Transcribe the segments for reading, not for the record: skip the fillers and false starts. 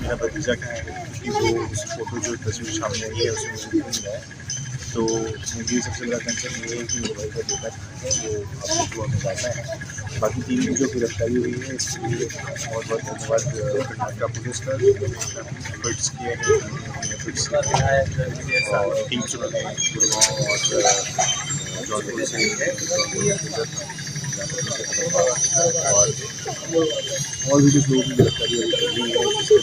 मेरा भतीजा का है कि वो उस फोटो जो तस्वीर सामने आई है उसमें मुझे नहीं मिला है। तो मुझे सबसे बड़ा कंसर्न ये है कि मोबाइल का डेटा है वो आपको जो हमें डालना है। बाकी 3 की जो गिरफ्तारी हुई है इसके लिए बहुत बहुत धन्यवाद कर्नाटका पुलिस का एफर्ट्स किए हैं और टीम्स उन्होंने गुड़गांव और जौनपुर से और भी कुछ लोगों की गिरफ्तारी अभी कर ली है जिसके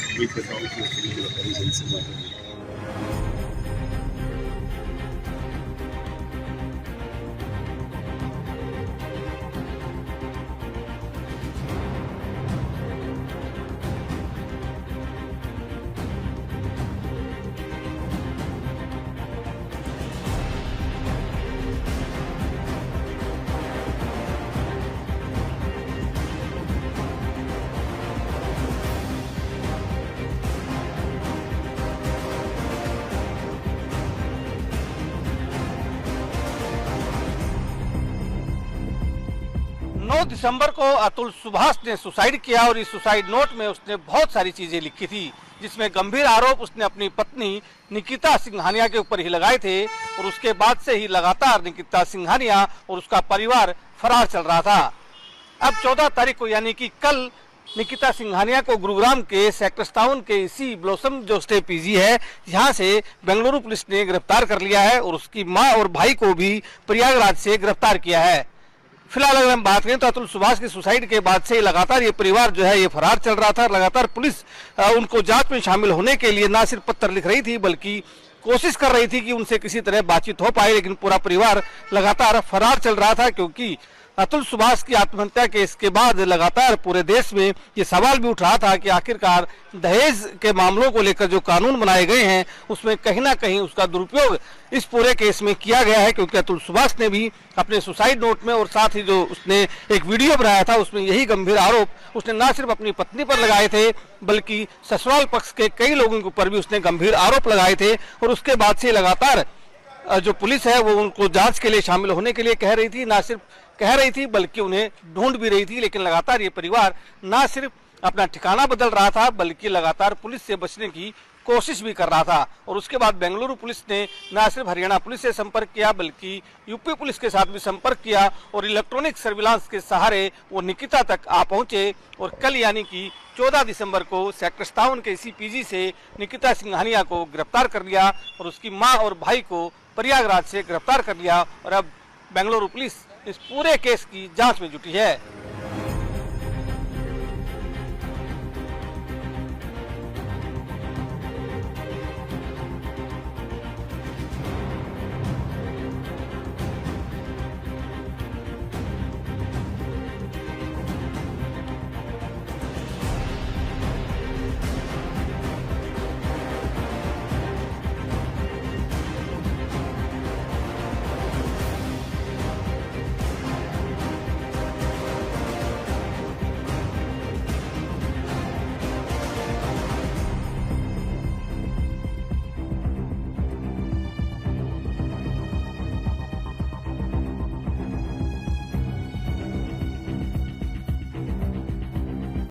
उम्मीद करता हूँ कि उसकी गिरफ्तारी जल्द से जल्द होगी। दिसंबर को अतुल सुभाष ने सुसाइड किया और इस सुसाइड नोट में उसने बहुत सारी चीजें लिखी थी, जिसमें गंभीर आरोप उसने अपनी पत्नी निकिता सिंघानिया के ऊपर ही लगाए थे और उसके बाद से ही लगातार निकिता सिंघानिया और उसका परिवार फरार चल रहा था। अब 14 तारीख को यानी कि कल निकिता सिंघानिया को गुरुग्राम के सेक्टर 57 के इसी ब्लॉसम जो स्टे पीजी है यहाँ से बेंगलुरु पुलिस ने गिरफ्तार कर लिया है और उसकी माँ और भाई को भी प्रयागराज से गिरफ्तार किया है। फिलहाल अगर हम बात करें तो अतुल सुभाष की सुसाइड के बाद से लगातार ये परिवार जो है ये फरार चल रहा था। लगातार पुलिस उनको जांच में शामिल होने के लिए ना सिर्फ पत्र लिख रही थी बल्कि कोशिश कर रही थी कि उनसे किसी तरह बातचीत हो पाए, लेकिन पूरा परिवार लगातार फरार चल रहा था क्योंकि अतुल सुभाष की आत्महत्या केस के बाद लगातार पूरे देश में ये सवाल भी उठ रहा था कि आखिरकार दहेज के मामलों को लेकर जो कानून बनाए गए हैं उसमें कहीं ना कहीं उसका दुरुपयोग इस पूरे केस में किया गया है, क्योंकि अतुल सुभाष ने भी अपने सुसाइड नोट में और साथ ही जो उसने एक वीडियो बनाया था उसमें यही गंभीर आरोप उसने न सिर्फ अपनी पत्नी पर लगाए थे बल्कि ससुराल पक्ष के कई लोगों के ऊपर भी उसने गंभीर आरोप लगाए थे। और उसके बाद से लगातार जो पुलिस है वो उनको जांच के लिए शामिल होने के लिए कह रही थी, ना सिर्फ कह रही थी बल्कि उन्हें ढूंढ भी रही थी। लेकिन लगातार ये परिवार ना सिर्फ अपना ठिकाना बदल रहा था बल्कि लगातार पुलिस से बचने की कोशिश भी कर रहा था। और उसके बाद बेंगलुरु पुलिस ने न सिर्फ हरियाणा पुलिस से संपर्क किया बल्कि यूपी पुलिस के साथ भी संपर्क किया और इलेक्ट्रॉनिक सर्विलांस के सहारे वो निकिता तक आ पहुंचे। और कल यानी कि 14 दिसंबर को सेक्टर 57 के इसी पीजी से निकिता सिंघानिया को गिरफ्तार कर लिया और उसकी मां और भाई को प्रयागराज से गिरफ्तार कर लिया और अब बेंगलुरु पुलिस इस पूरे केस की जांच में जुटी है।